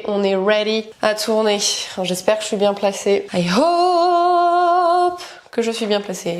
on est ready à tourner. J'espère que je suis bien placée. I hope que je suis bien placée.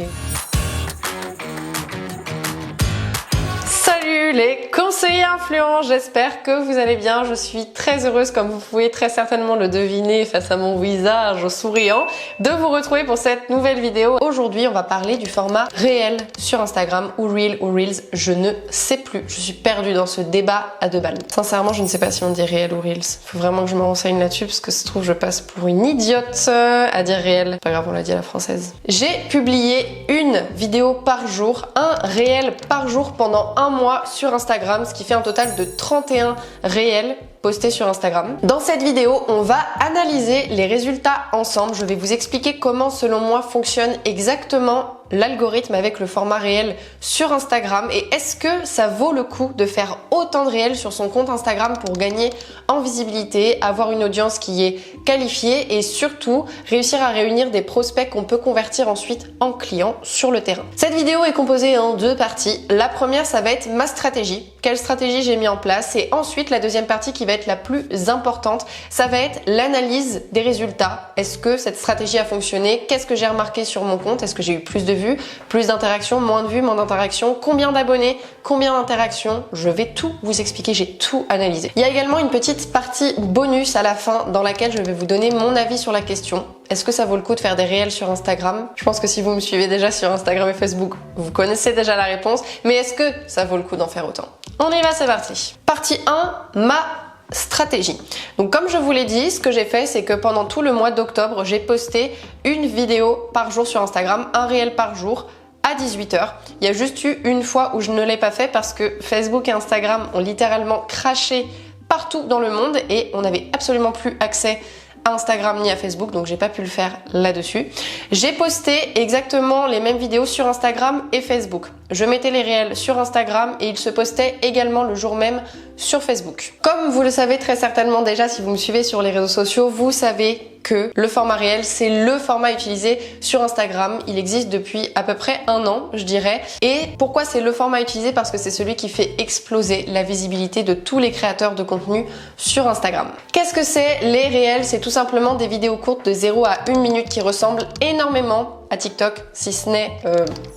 Salut les conseillers influents, j'espère que vous allez bien. Je suis très heureuse, comme vous pouvez très certainement le deviner face à mon visage souriant, de vous retrouver pour cette nouvelle vidéo. Aujourd'hui, on va parler du format réel sur Instagram ou Reel ou Reels, je ne sais plus. Je suis perdue dans ce débat à deux balles. Sincèrement, je ne sais pas si on dit réel ou Reels. Faut vraiment que je me renseigne là-dessus parce que ça se trouve, je passe pour une idiote à dire réel. Pas grave, on l'a dit à la française. J'ai publié une vidéo par jour, un réel par jour pendant un mois sur Instagram, ce qui fait un total de 31 réels postés sur Instagram. Dans cette vidéo, on va analyser les résultats ensemble. Je vais vous expliquer comment, selon moi, fonctionne exactement l'algorithme avec le format réel sur Instagram et est-ce que ça vaut le coup de faire autant de réels sur son compte Instagram pour gagner en visibilité, avoir une audience qui est qualifiée et surtout réussir à réunir des prospects qu'on peut convertir ensuite en clients sur le terrain. Cette vidéo est composée en deux parties. La première, ça va être ma stratégie, quelle stratégie j'ai mis en place, et ensuite la deuxième partie qui va être la plus importante, ça va être l'analyse des résultats. Est-ce que cette stratégie a fonctionné? Qu'est-ce que j'ai remarqué sur mon compte? Est-ce que j'ai eu plus de vues, plus d'interactions, moins de vues, moins d'interactions, combien d'abonnés, combien d'interactions? Je vais tout vous expliquer, j'ai tout analysé. Il y a également une petite partie bonus à la fin dans laquelle je vais vous donner mon avis sur la question. Est-ce que ça vaut le coup de faire des réels sur Instagram? Je pense que si vous me suivez déjà sur Instagram et Facebook, vous connaissez déjà la réponse, mais est-ce que ça vaut le coup d'en faire autant? On y va, c'est parti. Partie 1, ma stratégie. Donc comme je vous l'ai dit, ce que j'ai fait, c'est que pendant tout le mois d'octobre, j'ai posté une vidéo par jour sur Instagram, un réel par jour à 18 h. Il y a juste eu une fois où je ne l'ai pas fait parce que Facebook et Instagram ont littéralement craché partout dans le monde et on n'avait absolument plus accès à Instagram ni à Facebook, donc j'ai pas pu le faire là-dessus. J'ai posté exactement les mêmes vidéos sur Instagram et Facebook. Je mettais les réels sur Instagram et ils se postaient également le jour même sur Facebook. Comme vous le savez très certainement déjà si vous me suivez sur les réseaux sociaux, vous savez que le format réel, c'est le format utilisé sur Instagram. Il existe depuis à peu près un an, je dirais. Et pourquoi c'est le format utilisé? Parce que c'est celui qui fait exploser la visibilité de tous les créateurs de contenu sur Instagram. Qu'est-ce que c'est les réels? C'est tout simplement des vidéos courtes de 0 à 1 minute qui ressemblent énormément à TikTok, si ce n'est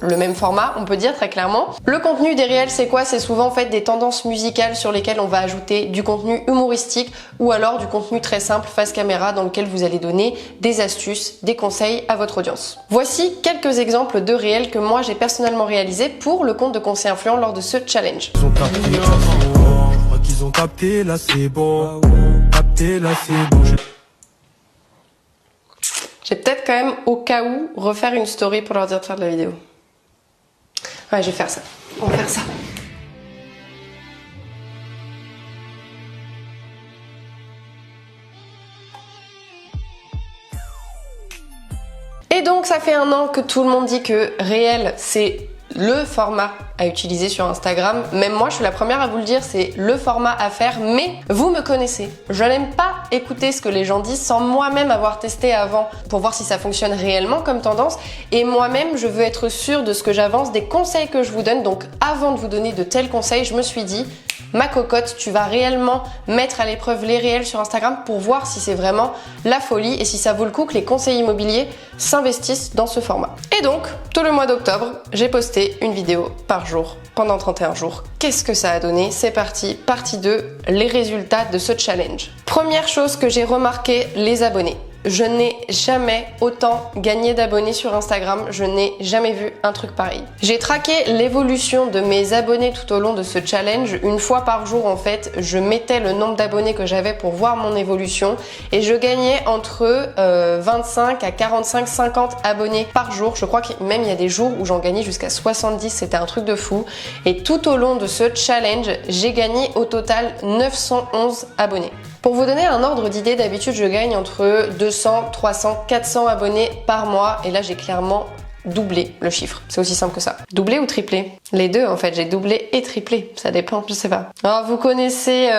le même format, on peut dire très clairement. Le contenu des réels, c'est quoi? C'est souvent en fait des tendances musicales sur lesquelles on va ajouter du contenu humoristique ou alors du contenu très simple face caméra dans lequel vous allez donner des astuces, des conseils à votre audience. Voici quelques exemples de réels que moi j'ai personnellement réalisés pour le compte de Conseil Influent lors de ce challenge. Ils ont capté, là c'est bon. Capté, là c'est bon. Je vais peut-être quand même, au cas où, refaire une story pour leur dire de faire de la vidéo. Ouais, je vais faire ça. On va faire ça. Et donc, ça fait un an que tout le monde dit que réel, c'est le format à utiliser sur Instagram. Même moi, je suis la première à vous le dire, c'est le format à faire, mais vous me connaissez. Je n'aime pas écouter ce que les gens disent sans moi-même avoir testé avant pour voir si ça fonctionne réellement comme tendance. Et moi-même, je veux être sûre de ce que j'avance, des conseils que je vous donne. Donc, avant de vous donner de tels conseils, je me suis dit, ma cocotte, tu vas réellement mettre à l'épreuve les réels sur Instagram pour voir si c'est vraiment la folie et si ça vaut le coup que les conseillers immobiliers s'investissent dans ce format. Et donc, tout le mois d'octobre, j'ai posté une vidéo par jour pendant 31 jours. Qu'est-ce que ça a donné? C'est parti, partie 2, les résultats de ce challenge. Première chose que j'ai remarqué, les abonnés. Je n'ai jamais autant gagné d'abonnés sur Instagram, je n'ai jamais vu un truc pareil. J'ai traqué l'évolution de mes abonnés tout au long de ce challenge. Une fois par jour en fait, je mettais le nombre d'abonnés que j'avais pour voir mon évolution et je gagnais entre 25 à 45, 50 abonnés par jour. Je crois que même il y a des jours où j'en gagnais jusqu'à 70, c'était un truc de fou. Et tout au long de ce challenge, j'ai gagné au total 911 abonnés. Pour vous donner un ordre d'idée, d'habitude je gagne entre 200, 300, 400 abonnés par mois et là j'ai clairement doublé le chiffre. C'est aussi simple que ça. Doublé ou triplé? Les deux, en fait, j'ai doublé et triplé, ça dépend, je sais pas. Alors, vous connaissez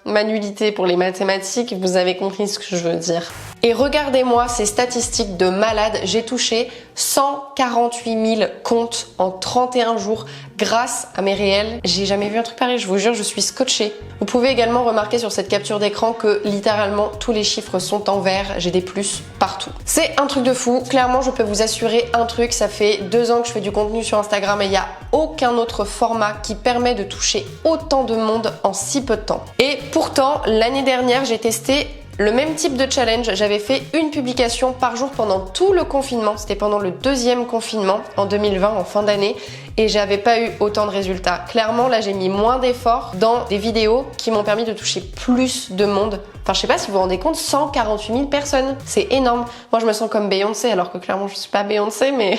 ma nullité pour les mathématiques, vous avez compris ce que je veux dire. Et regardez-moi ces statistiques de malade, j'ai touché 148 000 comptes en 31 jours grâce à mes réels. J'ai jamais vu un truc pareil, je vous jure, je suis scotchée. Vous pouvez également remarquer sur cette capture d'écran que littéralement tous les chiffres sont en vert, j'ai des plus partout. C'est un truc de fou, clairement je peux vous assurer un truc, ça fait 2 ans que je fais du contenu sur Instagram et il n'y a aucun autre format qui permet de toucher autant de monde en si peu de temps. Et pourtant, l'année dernière, j'ai testé le même type de challenge, j'avais fait une publication par jour pendant tout le confinement, c'était pendant le 2e confinement en 2020, en fin d'année, et j'avais pas eu autant de résultats. Clairement, là j'ai mis moins d'efforts dans des vidéos qui m'ont permis de toucher plus de monde. Enfin, je sais pas si vous vous rendez compte, 148 000 personnes, c'est énorme. Moi je me sens comme Beyoncé, alors que clairement je suis pas Beyoncé, mais...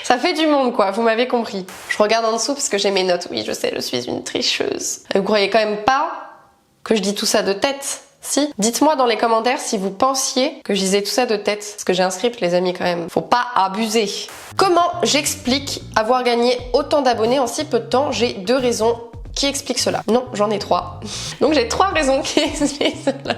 Ça fait du monde quoi, vous m'avez compris. Je regarde en dessous parce que j'ai mes notes, oui je sais, je suis une tricheuse. Vous croyez quand même pas que je dis tout ça de tête? Si. Dites-moi dans les commentaires si vous pensiez que je disais tout ça de tête. Parce que j'ai un script les amis quand même. Faut pas abuser. Comment j'explique avoir gagné autant d'abonnés en si peu de temps? J'ai 2 raisons qui expliquent cela. Non, j'en ai 3. Donc j'ai 3 raisons qui expliquent cela.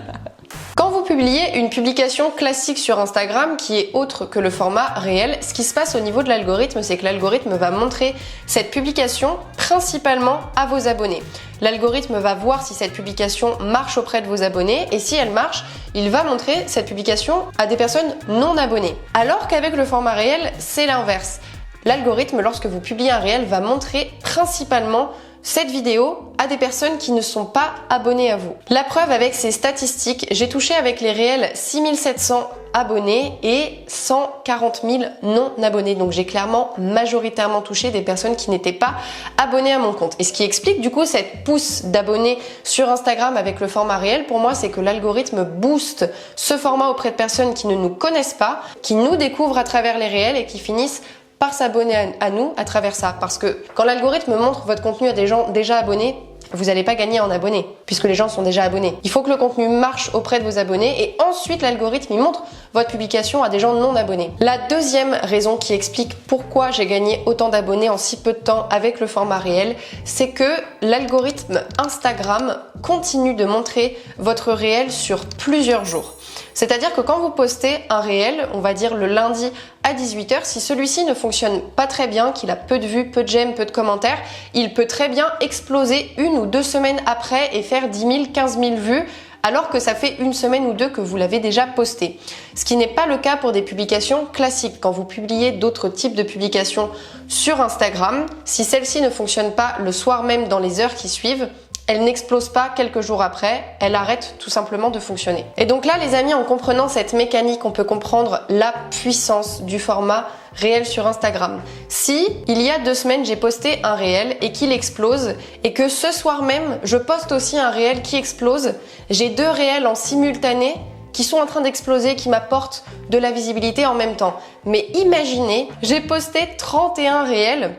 Quand vous publiez une publication classique sur Instagram qui est autre que le format réel, ce qui se passe au niveau de l'algorithme, c'est que l'algorithme va montrer cette publication principalement à vos abonnés. L'algorithme va voir si cette publication marche auprès de vos abonnés et si elle marche, il va montrer cette publication à des personnes non abonnées. Alors qu'avec le format réel, c'est l'inverse. L'algorithme, lorsque vous publiez un réel, va montrer principalement cette vidéo à des personnes qui ne sont pas abonnées à vous. La preuve avec ces statistiques, j'ai touché avec les réels 6700 abonnés et 140 000 non abonnés. Donc j'ai clairement majoritairement touché des personnes qui n'étaient pas abonnées à mon compte. Et ce qui explique du coup cette pousse d'abonnés sur Instagram avec le format réel, pour moi c'est que l'algorithme booste ce format auprès de personnes qui ne nous connaissent pas, qui nous découvrent à travers les réels et qui finissent par s'abonner à nous à travers ça. Parce que quand l'algorithme montre votre contenu à des gens déjà abonnés, vous n'allez pas gagner en abonnés, puisque les gens sont déjà abonnés. Il faut que le contenu marche auprès de vos abonnés et ensuite l'algorithme il montre votre publication à des gens non abonnés. La deuxième raison qui explique pourquoi j'ai gagné autant d'abonnés en si peu de temps avec le format réel, c'est que l'algorithme Instagram continue de montrer votre réel sur plusieurs jours. C'est-à-dire que quand vous postez un réel, on va dire le lundi à 18 h, si celui-ci ne fonctionne pas très bien, qu'il a peu de vues, peu de j'aime, peu de commentaires, il peut très bien exploser 1 ou 2 semaines après et faire 10 000, 15 000 vues, alors que ça fait 1 semaine ou 2 que vous l'avez déjà posté. Ce qui n'est pas le cas pour des publications classiques. Quand vous publiez d'autres types de publications sur Instagram, si celle-ci ne fonctionne pas le soir même dans les heures qui suivent, elle n'explose pas quelques jours après, elle arrête tout simplement de fonctionner. Et donc là les amis, en comprenant cette mécanique, on peut comprendre la puissance du format réel sur Instagram. Si il y a 2 semaines j'ai posté un réel et qu'il explose et que ce soir même je poste aussi un réel qui explose, j'ai 2 réels en simultané qui sont en train d'exploser, qui m'apportent de la visibilité en même temps. Mais imaginez, j'ai posté 31 réels.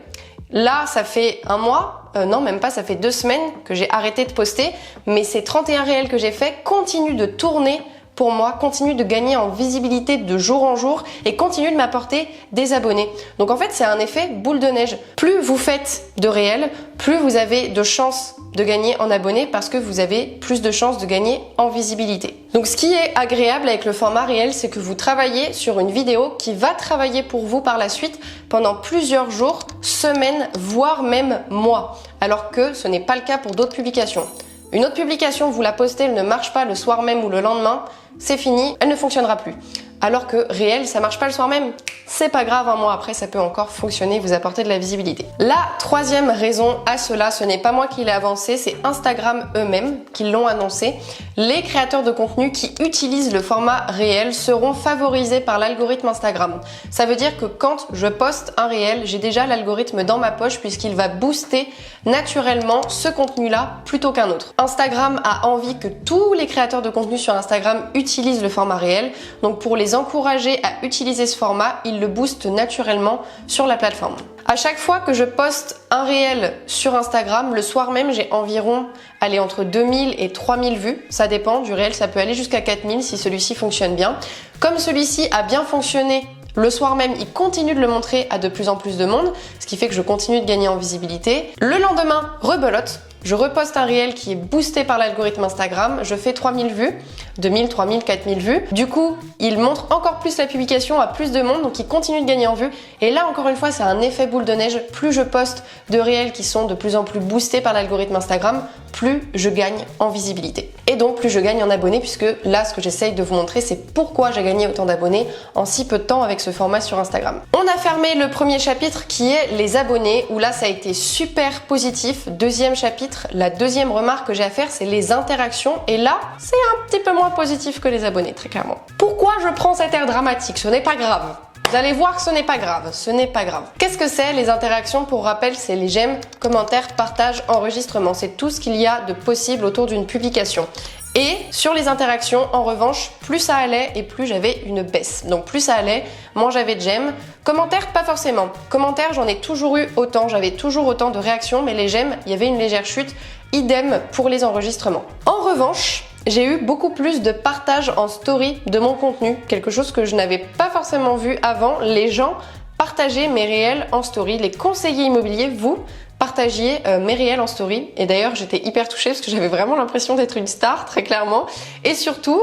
Là, ça fait 1 mois, non même pas, ça fait 2 semaines que j'ai arrêté de poster, mais ces 31 réels que j'ai faits continuent de tourner pour moi, continuent de gagner en visibilité de jour en jour et continuent de m'apporter des abonnés. Donc en fait, c'est un effet boule de neige. Plus vous faites de réels, plus vous avez de chances de gagner en abonnés parce que vous avez plus de chances de gagner en visibilité. Donc ce qui est agréable avec le format réel, c'est que vous travaillez sur une vidéo qui va travailler pour vous par la suite pendant plusieurs jours, semaines, voire même mois, alors que ce n'est pas le cas pour d'autres publications. Une autre publication, vous la postez, elle ne marche pas le soir même ou le lendemain, c'est fini, elle ne fonctionnera plus. Alors que réel, ça marche pas le soir même. C'est pas grave, 1 mois après, ça peut encore fonctionner, vous apporter de la visibilité. La troisième raison à cela, ce n'est pas moi qui l'ai avancé, c'est Instagram eux-mêmes qui l'ont annoncé. Les créateurs de contenu qui utilisent le format réel seront favorisés par l'algorithme Instagram. Ça veut dire que quand je poste un réel, j'ai déjà l'algorithme dans ma poche puisqu'il va booster naturellement ce contenu-là plutôt qu'un autre. Instagram a envie que tous les créateurs de contenu sur Instagram utilisent le format réel. Donc pour les encourager à utiliser ce format, ils le boostent naturellement sur la plateforme. À chaque fois que je poste un réel sur Instagram, le soir même, j'ai environ entre 2000 et 3000 vues. Ça dépend du réel, ça peut aller jusqu'à 4000 si celui-ci fonctionne bien. Comme celui-ci a bien fonctionné Le soir même, il continue de le montrer à de plus en plus de monde, ce qui fait que je continue de gagner en visibilité. Le lendemain, rebelote. Je reposte un réel qui est boosté par l'algorithme Instagram, je fais 3000 vues, 2000, 3000, 4000 vues. Du coup, il montre encore plus la publication à plus de monde, donc il continue de gagner en vues. Et là, encore une fois, c'est un effet boule de neige. Plus je poste de réels qui sont de plus en plus boostés par l'algorithme Instagram, plus je gagne en visibilité. Et donc, plus je gagne en abonnés, puisque là, ce que j'essaye de vous montrer, c'est pourquoi j'ai gagné autant d'abonnés en si peu de temps avec ce format sur Instagram. On a fermé le premier chapitre qui est les abonnés, où là, ça a été super positif. Deuxième chapitre, la deuxième remarque que j'ai à faire, c'est les interactions. Et là, c'est un petit peu moins positif que les abonnés, très clairement. Pourquoi je prends cet air dramatique? Ce n'est pas grave. Vous allez voir que ce n'est pas grave, ce n'est pas grave. Qu'est-ce que c'est les interactions? Pour rappel, c'est les j'aime, commentaires, partages, enregistrements. C'est tout ce qu'il y a de possible autour d'une publication. Et sur les interactions, en revanche, plus ça allait et plus j'avais une baisse. Donc plus ça allait, moins j'avais de j'aime. Commentaires, pas forcément. Commentaires, j'en ai toujours eu autant, j'avais toujours autant de réactions, mais les j'aime, il y avait une légère chute. Idem pour les enregistrements. En revanche, j'ai eu beaucoup plus de partages en story de mon contenu, quelque chose que je n'avais pas forcément vu avant. Les gens partageaient mes réels en story, les conseillers immobiliers, vous partagiez mes réels en story. Et d'ailleurs, j'étais hyper touchée parce que j'avais vraiment l'impression d'être une star, très clairement. Et surtout,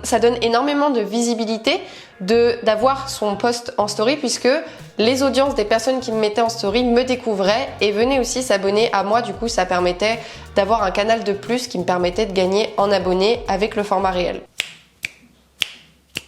ça donne énormément de visibilité d'avoir son post en story, puisque les audiences des personnes qui me mettaient en story me découvraient et venaient aussi s'abonner à moi. Du coup, ça permettait d'avoir un canal de plus qui me permettait de gagner en abonnés avec le format réel.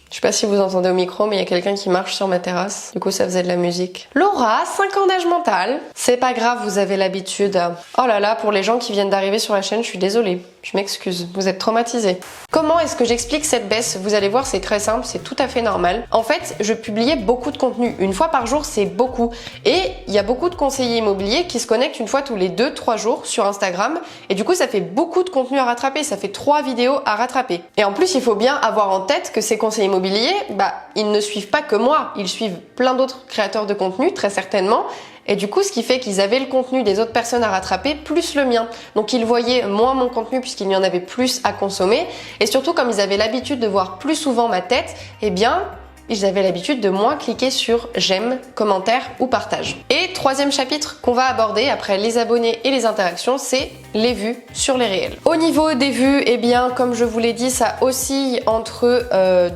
Je sais pas si vous entendez au micro, mais il y a quelqu'un qui marche sur ma terrasse. Du coup, ça faisait de la musique. Laura, 5 ans d'âge mental. C'est pas grave, vous avez l'habitude. Oh là là, pour les gens qui viennent d'arriver sur la chaîne, je suis désolée. Je m'excuse, vous êtes traumatisés. Comment est-ce que j'explique cette baisse? Vous allez voir, c'est très simple, c'est tout à fait normal. En fait, je publiais beaucoup de contenu. Une fois par jour, c'est beaucoup. Et il y a beaucoup de conseillers immobiliers qui se connectent une fois tous les 2-3 jours sur Instagram. Et du coup, ça fait beaucoup de contenu à rattraper. Ça fait 3 vidéos à rattraper. Et en plus, il faut bien avoir en tête que ces conseillers immobiliers, ils ne suivent pas que moi. Ils suivent plein d'autres créateurs de contenu, très certainement. Et du coup, ce qui fait qu'ils avaient le contenu des autres personnes à rattraper, plus le mien. Donc ils voyaient moins mon contenu puisqu'il y en avait plus à consommer. Et surtout, comme ils avaient l'habitude de voir plus souvent ma tête, eh bien, ils avaient l'habitude de moins cliquer sur j'aime, commentaire ou partage. Et troisième chapitre qu'on va aborder après les abonnés et les interactions, c'est les vues sur les réels. Au niveau des vues, eh bien, comme je vous l'ai dit, ça oscille entre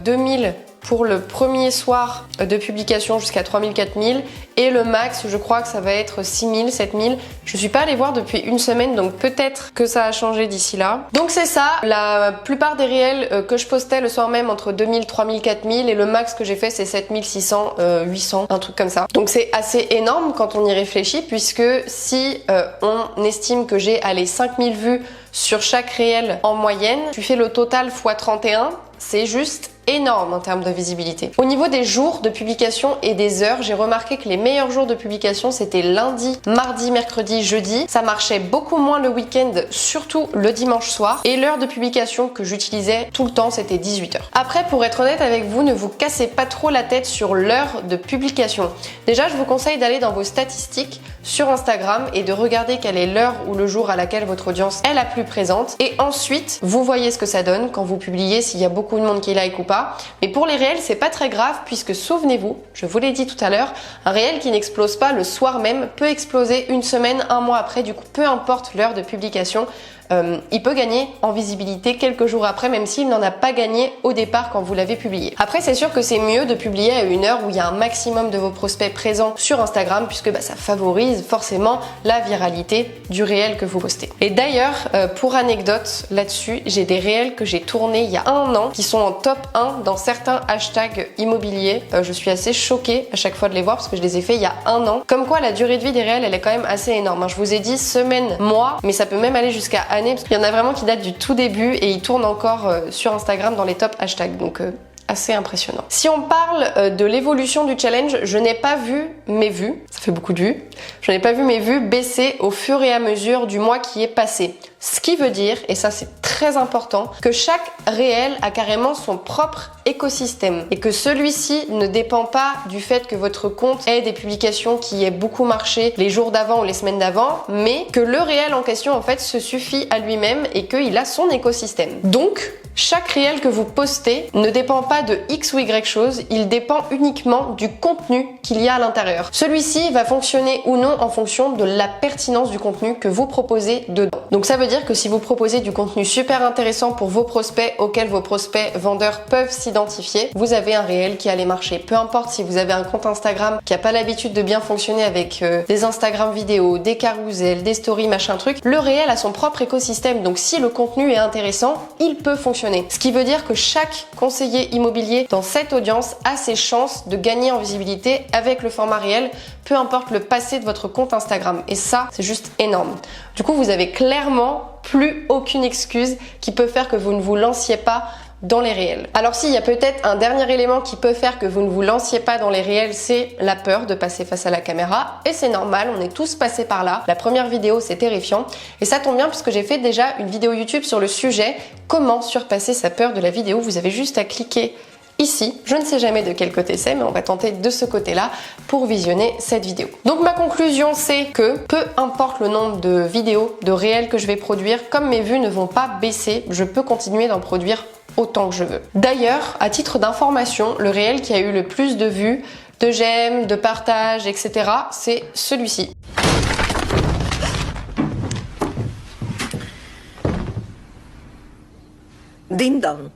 2000 pour le premier soir de publication jusqu'à 3000, 4000 et le max, je crois que ça va être 6000, 7000. Je suis pas allée voir depuis une semaine, donc peut-être que ça a changé d'ici là. Donc c'est ça, la plupart des réels que je postais le soir même entre 2000, 3000, 4000 et le max que j'ai fait c'est 7600, 800, un truc comme ça. Donc c'est assez énorme quand on y réfléchit, puisque si on estime que j'ai 5000 vues sur chaque réel en moyenne, tu fais le total x 31, c'est juste énorme en termes de visibilité. Au niveau des jours de publication et des heures, j'ai remarqué que les meilleurs jours de publication c'était lundi, mardi, mercredi, jeudi. Ça marchait beaucoup moins le week-end, surtout le dimanche soir. Et l'heure de publication que j'utilisais tout le temps c'était 18h. Après, pour être honnête avec vous, ne vous cassez pas trop la tête sur l'heure de publication. Déjà, je vous conseille d'aller dans vos statistiques sur Instagram et de regarder quelle est l'heure ou le jour à laquelle votre audience est la plus présente. Et ensuite, vous voyez ce que ça donne quand vous publiez, s'il y a beaucoup de monde qui like ou pas. Mais pour les réels, c'est pas très grave, puisque souvenez-vous, je vous l'ai dit tout à l'heure, un réel qui n'explose pas le soir même peut exploser une semaine, un mois après. Du coup, peu importe l'heure de publication, il peut gagner en visibilité quelques jours après, même s'il n'en a pas gagné au départ quand vous l'avez publié. Après, c'est sûr que c'est mieux de publier à une heure où il y a un maximum de vos prospects présents sur Instagram, puisque ça favorise forcément la viralité du réel que vous postez. Et d'ailleurs, pour anecdote là-dessus, j'ai des réels que j'ai tournés il y a 1 an qui sont en top 1 dans certains hashtags immobiliers. Je suis assez choquée à chaque fois de les voir parce que je les ai fait il y a 1 an. Comme quoi, la durée de vie des réels, elle est quand même assez énorme. Je vous ai dit semaine, mois, mais ça peut même aller jusqu'à année, parce qu'il y en a vraiment qui datent du tout début et ils tournent encore sur Instagram dans les top hashtags. Donc assez impressionnant. Si on parle de l'évolution du challenge, je n'ai pas vu mes vues, ça fait beaucoup de vues, je n'ai pas vu mes vues baisser au fur et à mesure du mois qui est passé. Ce qui veut dire, et ça c'est très important, que chaque réel a carrément son propre écosystème et que celui-ci ne dépend pas du fait que votre compte ait des publications qui aient beaucoup marché les jours d'avant ou les semaines d'avant, mais que le réel en question en fait se suffit à lui-même et qu'il a son écosystème. Donc, chaque réel que vous postez ne dépend pas de X ou Y chose, il dépend uniquement du contenu qu'il y a à l'intérieur. Celui-ci va fonctionner ou non en fonction de la pertinence du contenu que vous proposez dedans. Donc ça veut dire que si vous proposez du contenu super intéressant pour vos prospects auxquels vos prospects vendeurs peuvent s'identifier, vous avez un réel qui allait marcher. Peu importe si vous avez un compte Instagram qui n'a pas l'habitude de bien fonctionner avec des Instagram vidéos, des carousels, des stories, machin truc, le réel a son propre écosystème. Donc si le contenu est intéressant, il peut fonctionner. Ce qui veut dire que chaque conseiller immobilier dans cette audience a ses chances de gagner en visibilité avec le format réel, peu importe le passé de votre compte Instagram. Et ça, c'est juste énorme. Du coup, vous avez clairement plus aucune excuse qui peut faire que vous ne vous lanciez pas dans les réels. Alors s'il y a peut-être un dernier élément qui peut faire que vous ne vous lanciez pas dans les réels, c'est la peur de passer face à la caméra. Et c'est normal, on est tous passés par là. La première vidéo, c'est terrifiant. Et ça tombe bien puisque j'ai fait déjà une vidéo YouTube sur le sujet, comment surpasser sa peur de la vidéo. Vous avez juste à cliquer ici. Je ne sais jamais de quel côté c'est, mais on va tenter de ce côté-là pour visionner cette vidéo. Donc ma conclusion, c'est que peu importe le nombre de vidéos, de réels que je vais produire, comme mes vues ne vont pas baisser, je peux continuer d'en produire autant que je veux. D'ailleurs, à titre d'information, le réel qui a eu le plus de vues, de j'aime, de partages, etc., c'est celui-ci. Ding dong.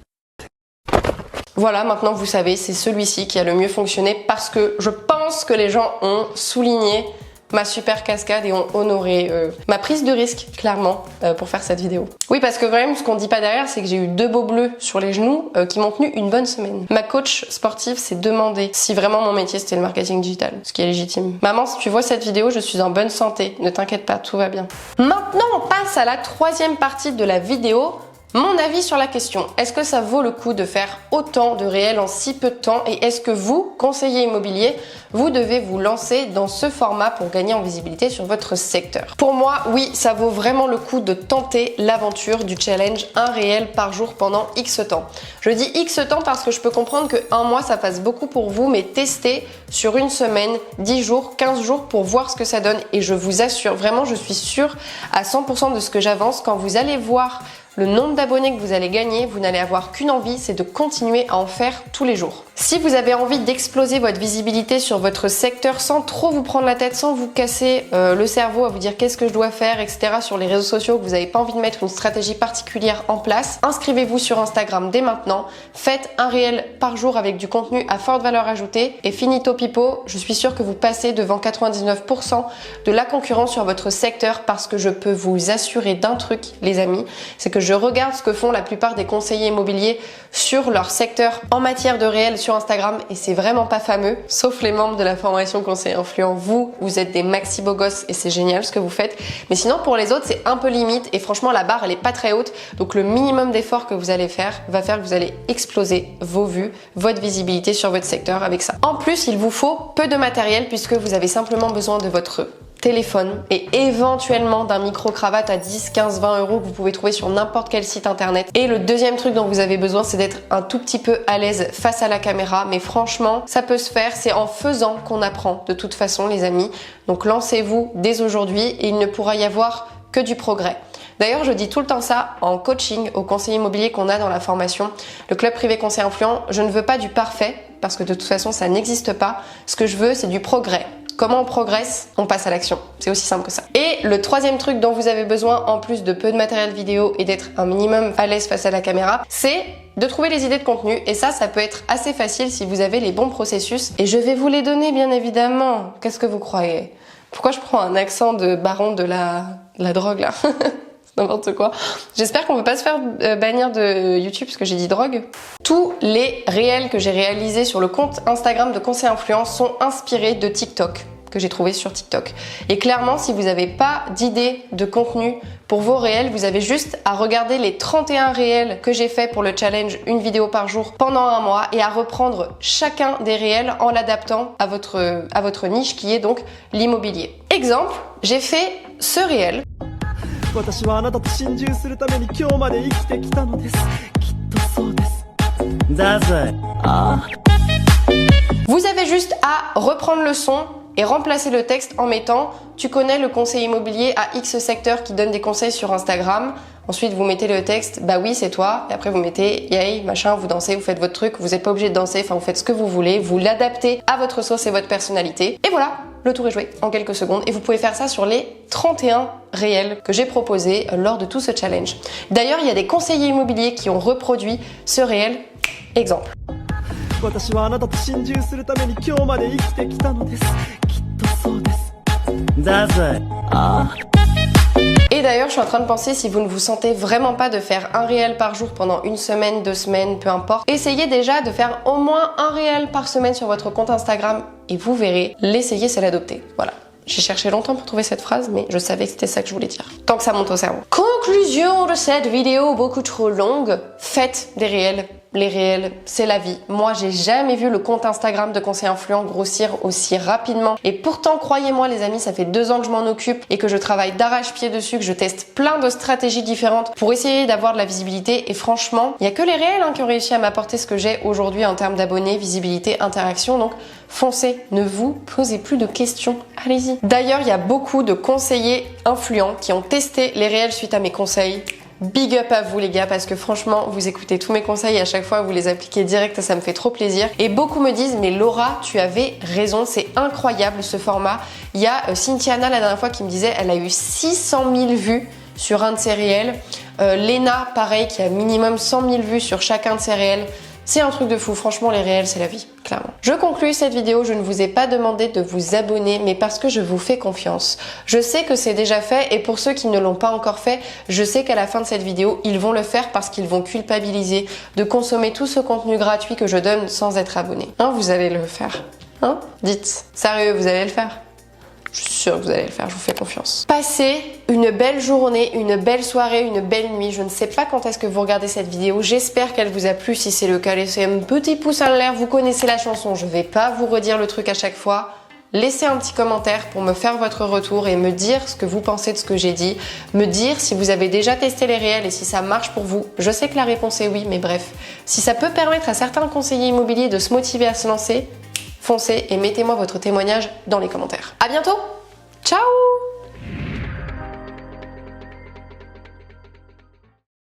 Voilà, maintenant vous savez, c'est celui-ci qui a le mieux fonctionné parce que je pense que les gens ont souligné ma super cascade et ont honoré ma prise de risque, clairement, pour faire cette vidéo. Oui, parce que quand même, ce qu'on dit pas derrière, c'est que j'ai eu 2 beaux bleus sur les genoux qui m'ont tenu une bonne semaine. Ma coach sportive s'est demandé si vraiment mon métier c'était le marketing digital, ce qui est légitime. Maman, si tu vois cette vidéo, je suis en bonne santé, ne t'inquiète pas, tout va bien. Maintenant, on passe à la 3e partie de la vidéo. Mon avis sur la question, est-ce que ça vaut le coup de faire autant de réels en si peu de temps et est-ce que vous, conseiller immobilier, vous devez vous lancer dans ce format pour gagner en visibilité sur votre secteur? Pour moi, oui, ça vaut vraiment le coup de tenter l'aventure du challenge un réel par jour pendant X temps. Je dis X temps parce que je peux comprendre que un mois ça passe beaucoup pour vous, mais testez sur une semaine, 10 jours, 15 jours pour voir ce que ça donne et je vous assure, vraiment je suis sûre à 100% de ce que j'avance. Quand vous allez voir le nombre d'abonnés que vous allez gagner, vous n'allez avoir qu'une envie, c'est de continuer à en faire tous les jours. Si vous avez envie d'exploser votre visibilité sur votre secteur sans trop vous prendre la tête, sans vous casser le cerveau à vous dire qu'est-ce que je dois faire, etc. sur les réseaux sociaux, que vous n'avez pas envie de mettre une stratégie particulière en place, inscrivez-vous sur Instagram dès maintenant, faites un réel par jour avec du contenu à forte valeur ajoutée et finito pipo, je suis sûre que vous passez devant 99% de la concurrence sur votre secteur parce que je peux vous assurer d'un truc, les amis, c'est que je regarde ce que font la plupart des conseillers immobiliers sur leur secteur en matière de réel sur Instagram et c'est vraiment pas fameux, sauf les membres de la formation conseiller influent. Vous êtes des maxi beaux gosses et c'est génial ce que vous faites. Mais sinon pour les autres c'est un peu limite et franchement la barre elle est pas très haute. Donc le minimum d'effort que vous allez faire va faire que vous allez exploser vos vues, votre visibilité sur votre secteur avec ça. En plus il vous faut peu de matériel puisque vous avez simplement besoin de votre téléphone et éventuellement d'un micro-cravate à 10, 15, 20 euros que vous pouvez trouver sur n'importe quel site internet. Et le deuxième truc dont vous avez besoin, c'est d'être un tout petit peu à l'aise face à la caméra. Mais franchement, ça peut se faire. C'est en faisant qu'on apprend de toute façon, les amis. Donc lancez-vous dès aujourd'hui et il ne pourra y avoir que du progrès. D'ailleurs, je dis tout le temps ça en coaching aux conseillers immobiliers qu'on a dans la formation. Le club privé conseiller influent, je ne veux pas du parfait parce que de toute façon, ça n'existe pas. Ce que je veux, c'est du progrès. Comment on progresse? On passe à l'action. C'est aussi simple que ça. Et le 3e truc dont vous avez besoin, en plus de peu de matériel vidéo et d'être un minimum à l'aise face à la caméra, c'est de trouver les idées de contenu. Et ça peut être assez facile si vous avez les bons processus. Et je vais vous les donner, bien évidemment. Qu'est-ce que vous croyez? Pourquoi je prends un accent de baron de la drogue, là? N'importe quoi. J'espère qu'on ne va pas se faire bannir de YouTube parce que j'ai dit drogue. Tous les réels que j'ai réalisés sur le compte Instagram de conseiller influent sont inspirés de TikTok que j'ai trouvé sur TikTok. Et clairement, si vous n'avez pas d'idée de contenu pour vos réels, vous avez juste à regarder les 31 réels que j'ai fait pour le challenge une vidéo par jour pendant un mois et à reprendre chacun des réels en l'adaptant à votre niche qui est donc l'immobilier. Exemple, j'ai fait ce réel. 私はあなたと心中するために今日まで生きてきたのです。きっとそうです。だぜ。ああ。Vous avez juste à reprendre le son et remplacer le texte en mettant « Tu connais le conseiller immobilier à X secteur qui donne des conseils sur Instagram ?» Ensuite, vous mettez le texte « Bah oui, c'est toi » et après vous mettez « Yay, machin, vous dansez, vous faites votre truc, vous n'êtes pas obligé de danser, enfin vous faites ce que vous voulez, vous l'adaptez à votre sauce et votre personnalité. » Et voilà, le tour est joué en quelques secondes et vous pouvez faire ça sur les 31 réels que j'ai proposés lors de tout ce challenge. D'ailleurs, il y a des conseillers immobiliers qui ont reproduit ce réel. Exemple. 私はあなたと心中するために今日まで生きてきたのです。きっとそうです。だぜ。ああ。Et d'ailleurs, je suis en train de penser, si vous ne vous sentez vraiment pas de faire un réel par jour pendant une semaine, 2 semaines, peu importe, essayez déjà de faire au moins un réel par semaine sur votre compte Instagram et vous verrez, l'essayer c'est l'adopter. Voilà. J'ai cherché longtemps pour trouver cette phrase, mais je savais que c'était ça que je voulais dire. Tant que ça monte au cerveau. Conclusion de cette vidéo beaucoup trop longue, faites des réels. Les réels, c'est la vie. Moi, j'ai jamais vu le compte Instagram de conseiller influent grossir aussi rapidement. Et pourtant, croyez-moi les amis, ça fait 2 ans que je m'en occupe et que je travaille d'arrache-pied dessus, que je teste plein de stratégies différentes pour essayer d'avoir de la visibilité. Et franchement, il n'y a que les réels qui ont réussi à m'apporter ce que j'ai aujourd'hui en termes d'abonnés, visibilité, interaction. Donc, foncez, ne vous posez plus de questions. Allez-y. D'ailleurs, il y a beaucoup de conseillers influents qui ont testé les réels suite à mes conseils. Big up à vous les gars, parce que franchement vous écoutez tous mes conseils et à chaque fois vous les appliquez direct et ça me fait trop plaisir. Et beaucoup me disent mais Laura tu avais raison, c'est incroyable ce format. Il y a Cynthiana la dernière fois qui me disait elle a eu 600 000 vues sur un de ses réels. Léna pareil qui a minimum 100 000 vues sur chacun de ses réels. C'est un truc de fou, franchement les réels c'est la vie, clairement. Je conclue cette vidéo, je ne vous ai pas demandé de vous abonner, mais parce que je vous fais confiance. Je sais que c'est déjà fait et pour ceux qui ne l'ont pas encore fait, je sais qu'à la fin de cette vidéo, ils vont le faire parce qu'ils vont culpabiliser de consommer tout ce contenu gratuit que je donne sans être abonné. Hein, vous allez le faire. Hein? Dites, sérieux, vous allez le faire? Je suis sûre que vous allez le faire, je vous fais confiance. Passez une belle journée, une belle soirée, une belle nuit. Je ne sais pas quand est-ce que vous regardez cette vidéo. J'espère qu'elle vous a plu. Si c'est le cas, laissez un petit pouce en l'air. Vous connaissez la chanson, je ne vais pas vous redire le truc à chaque fois. Laissez un petit commentaire pour me faire votre retour et me dire ce que vous pensez de ce que j'ai dit. Me dire si vous avez déjà testé les réels et si ça marche pour vous. Je sais que la réponse est oui, mais bref. Si ça peut permettre à certains conseillers immobiliers de se motiver à se lancer, foncez et mettez-moi votre témoignage dans les commentaires. À bientôt. Ciao!